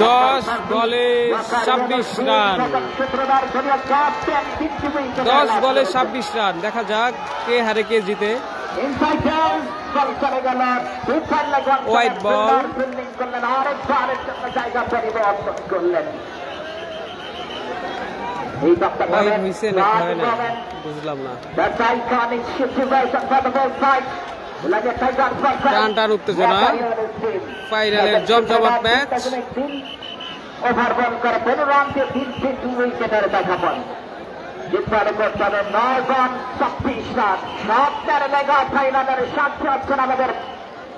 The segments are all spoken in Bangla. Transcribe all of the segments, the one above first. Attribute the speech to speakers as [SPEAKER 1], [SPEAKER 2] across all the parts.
[SPEAKER 1] 10 বলে 26 রান। 10 বলে 26 রান। দেখা যাক কে হারে কে জিতে। হোয়াইট বল, বুঝলাম না। টান উত্তেজনা, ফাইনালের জমজমাট ম্যাচ।
[SPEAKER 2] ওভার বল করে 15 রান দিয়ে 3 উইকেটের দেখাপন। জিতবার রেকর্ড 9 রান 26 রান। সপ্তাহের মেগা ফাইনালের সাক্ষী হচ্ছেন আমাদের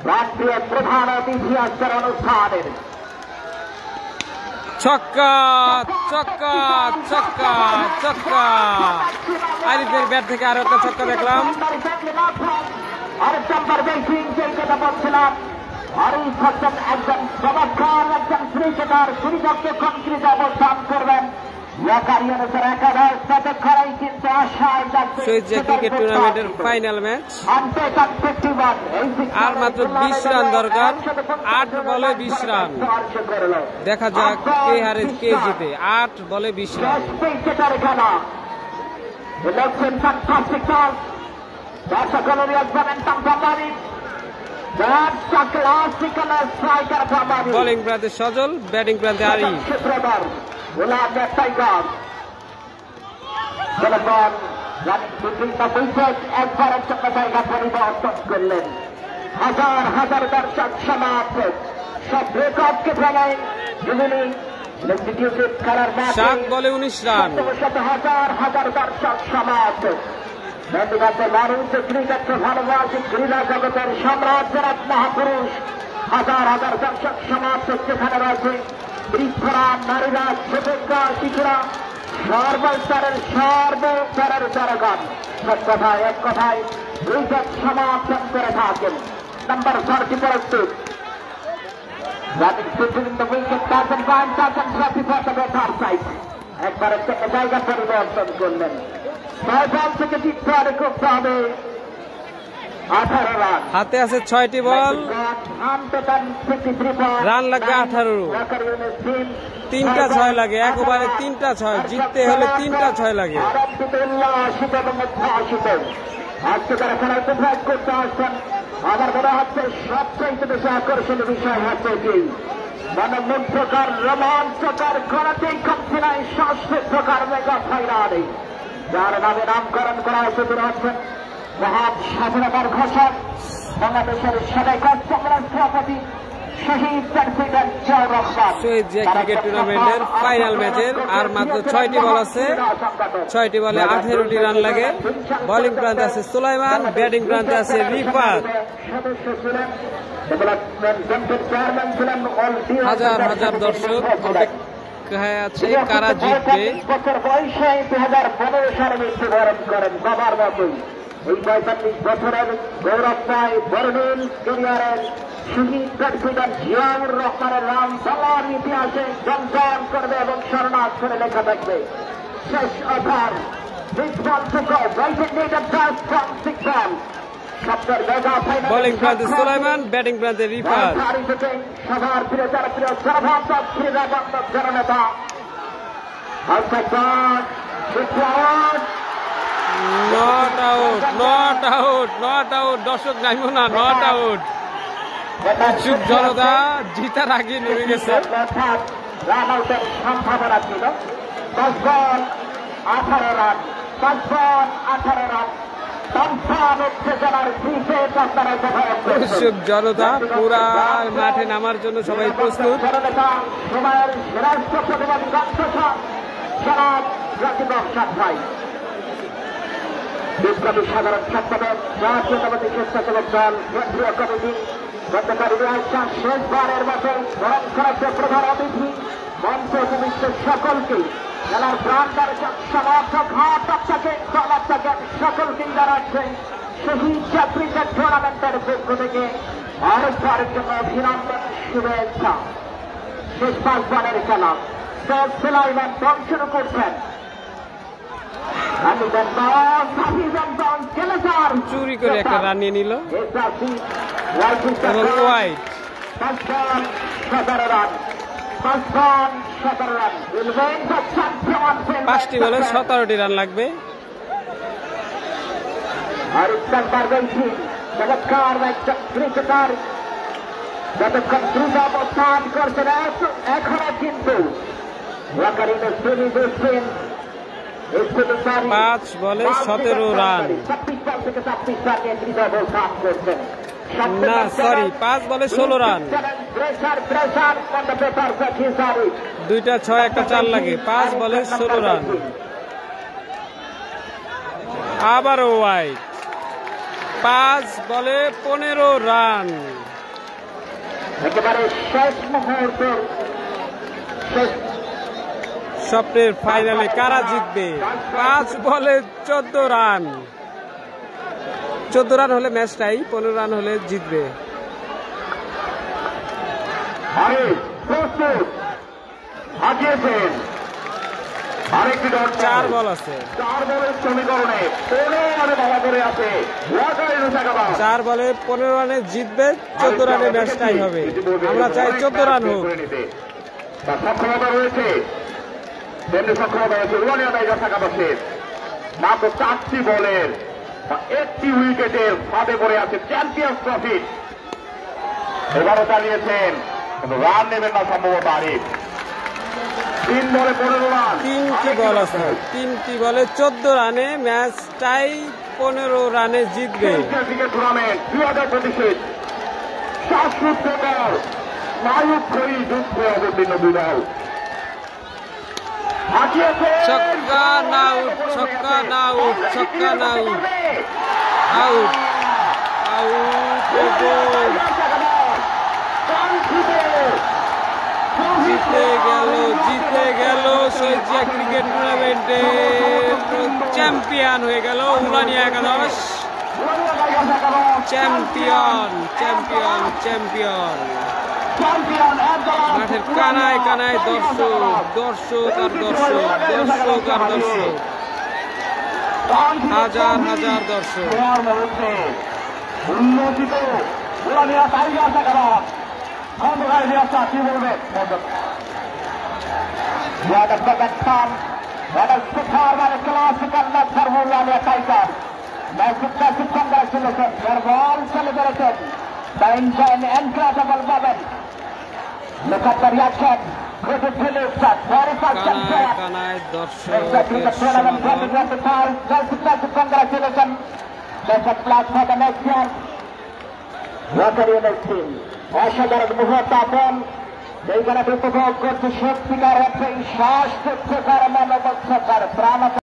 [SPEAKER 2] রাষ্ট্রীয় প্রধান অতিথি আজকের অনুষ্ঠানের।
[SPEAKER 1] ছক্কা ছক্কা ছক্কা ছক্কা, আরিফের ব্যাট থেকে আরো একটা ছক্কা দেখলাম।
[SPEAKER 2] আরেক নাম্বার ব্যাটিং যেই কথা বলছিলাম, আরিফ হচ্ছেন একজন চমৎকার একজন ক্রিকেটার। সুবিধা কনক্রিট অবস্থান করবেন।
[SPEAKER 1] ক্রিকেট টুর্নামেন্টের ফাইনাল ম্যাচ। আর মাত্র 20 রান দরকার। 8 বলে 20 রান। দেখা যাক কে হারে কে জিতে। 8 বলে 20 রান। বোলিং প্রান্তে সজল, ব্যাটিং প্রান্তে আরিফ।
[SPEAKER 2] একবারের জন্য জায়গা পরিবর্তন করলেন। হাজার হাজার দর্শক সমাবেশ, সব রেকর্ডকে ভেঙে খেলার
[SPEAKER 1] 7 বলে 19 রান।
[SPEAKER 2] হাজার হাজার দর্শক সমাবেশ। মানুষ ক্রিকেটকে ভালোবাসে, ক্রীড়া জগতের সাম্রাজ্যের এক মহাপুরুষ। হাজার হাজার দর্শক সমাবেশ যেখানে রয়েছে। বৃদ্ধরা, নারীরা, যুবকরা, শিশুরা, সর্বস্তরের জনগণ এক কথায় ক্রিকেট সমাপন করে থাকেন। নাম্বার 30 প্রস্তুত। একবারের থেকে জায়গা পরিবর্তন করলেন। 6 বল থেকে জিততে হবে খুব হবে 18 রান।
[SPEAKER 1] হাতে আছে 6টি বল, রান লাগবে 18। 3টা 6 লাগে, এক ওভারে 3টা 6। জিততে হলে 3টা 6 লাগে।
[SPEAKER 2] আজকে যারা খেলার উপভোগ করতে আসছেন, আমার মনে হচ্ছে সবচেয়ে বেশি আকর্ষণীয় বিষয় হচ্ছে কি মনোমুগ্ধকর, রোমাঞ্চকর, করাতেই কমছে না এই শ্বাসরুদ্ধকর মেগা ফাইনালে, যার নামে নামকরণ করা হয়েছে। তিনি হচ্ছেন মহান স্বাধীনতার ঘোষক, বাংলাদেশের সবাইকার সভাপতি শহীদ প্রেসিডেন্ট জিয়াউর রহমান।
[SPEAKER 1] শহীদ জিয়া ক্রিকেট টুর্নামেন্টের ফাইনাল ম্যাচের আর মাত্র 6টি বল আছে। 6টি বলে 18টি রান লাগে। বোলিং প্রান্তে আছে সুলাইমান, ব্যাটিং প্রান্তে আছে রিফাত। হাজার হাজার দর্শক অপেক্ষায় আছে কারা জিতবে।
[SPEAKER 2] বছর বয়সে 2015 সালে মৃত্যুবরণ করেন বাবার মতোই। এই 45 বছরের গৌরবময় বর্ণিল ক্যারিয়ারের শহীদ প্রেসিডেন্ট জিয়াউর রহমানের নাম বাংলার ইতিহাসে জমজম করবে এবং স্মরণাক্ষরে লেখা থাকবে। শেষ ওভার,
[SPEAKER 1] বোলিং প্রান্তে সুলাইমান, ব্যাটিং প্রান্তে রিফাত।
[SPEAKER 2] সবার প্রিয় জনপ্রিয় সর্বাত্মক ক্রীড়াবান্ধব জননেতা
[SPEAKER 1] not out, not out, not out. দর্শক নাইব না, নট আউট। উৎসুক জনতা জিতার আগে নেমে গেছে।
[SPEAKER 2] রান আউটের সম্ভাবনা ছিল। 10 বল 18 রান, 5 বল 18 রান।
[SPEAKER 1] উৎসুক জনতা পুরা মাঠে নামার জন্য সবাই প্রস্তুত।
[SPEAKER 2] সময়ের রাষ্ট্র প্রতিবাদী বিপ্লবী সাধারণ সম্পাদক, জাতীয়তাবাদী স্বেচ্ছাসেবক দল, কেন্দ্রীয় কমিটি, গতকাল শেষবারের মতো বরণ করেছে প্রধান অতিথি, মঞ্চ উপবিষ্ট সকলকে, খেলার প্রাণ দর্শক সমর্থক আপনাকে সকলকে জানাচ্ছে শহীদ ক্রিকেট টুর্নামেন্টের পক্ষ থেকে আরেকবারের জন্য অভিনন্দন, শুভেচ্ছা। শেষ 5 বলের খেলা সুলাইমান দল শুরু করছেন।
[SPEAKER 1] চুরি করে একটা রান নিয়ে নিল এবং ওয়াইড।
[SPEAKER 2] 17 রান
[SPEAKER 1] 5টি বলে 17টি রান লাগবে।
[SPEAKER 2] যতক্ষণ দ্রুত অবস্থান করছেন এখনো কিন্তু
[SPEAKER 1] 5 বলে 17 রান, না সরি 5 বলে 16 রান, 2টা 6 একটা 4 লাগে, 5 বলে 16 রান। আবারও ওয়াইড, 5 বলে 15 রান।
[SPEAKER 2] একেবারে শেষ মুহূর্ত,
[SPEAKER 1] স্বপ্নের ফাইনালে কারা জিতবে? 5 বলে 14 রান, 14 রান হলে ম্যাচটাই, 15 রান হলে জিতবে।
[SPEAKER 2] আরেকটি
[SPEAKER 1] 4 বল আছে,
[SPEAKER 2] 4 বলের সমীকরণে
[SPEAKER 1] 4 বলে 15 রানে জিতবে, 14 রানে ম্যাচটাই হবে। আমরা চাই 14 রান হোক।
[SPEAKER 2] সক্ষমতা রয়েছে, তেমনি সক্ষমতা রয়েছে মাত্র 4টি বলের 1টি উইকেটের ফাঁদে পড়ে আছে চ্যাম্পিয়ন্স ট্রফি। এবারও চালিয়েছেন, রান নেবেন না সম্ভবত আরিফ। 3 বলে 15 রান,
[SPEAKER 1] 3টি বল আছে, 3টি বলে 14 রানে ম্যাচটাই 15 রানে জিতবে।
[SPEAKER 2] টুর্নামেন্ট 2025 শ্বাসরুদ্ধকর নায়ক হয়ে যুদ্ধে অবতীর্ণ 2 দল।
[SPEAKER 1] ছক্কা না আউট, ছক্কা না আউট, ছক্কা না আউট, আউট আউট, জিতে গেল শৈজিয়া ক্রিকেট টুর্নামেন্টের চ্যাম্পিয়ন হয়ে গেল উলানিয়া একাদশ। Champion champion champion. মাঠের কানায় কানায় দর্শক, দর্শক আর দর্শক, দর্শক আর দর্শক, হাজার হাজার দর্শক।
[SPEAKER 2] Look at the reaction. Cricket Phillips, very fast
[SPEAKER 1] কানায় কানায় দর্শকের
[SPEAKER 2] congratulations. Best of luck for the next year. Rotary United team. অসাধারণ মুহূর্ত আপন এই খেলাটি উপভোগ করছে সত্যিকার অর্থে শ্বাস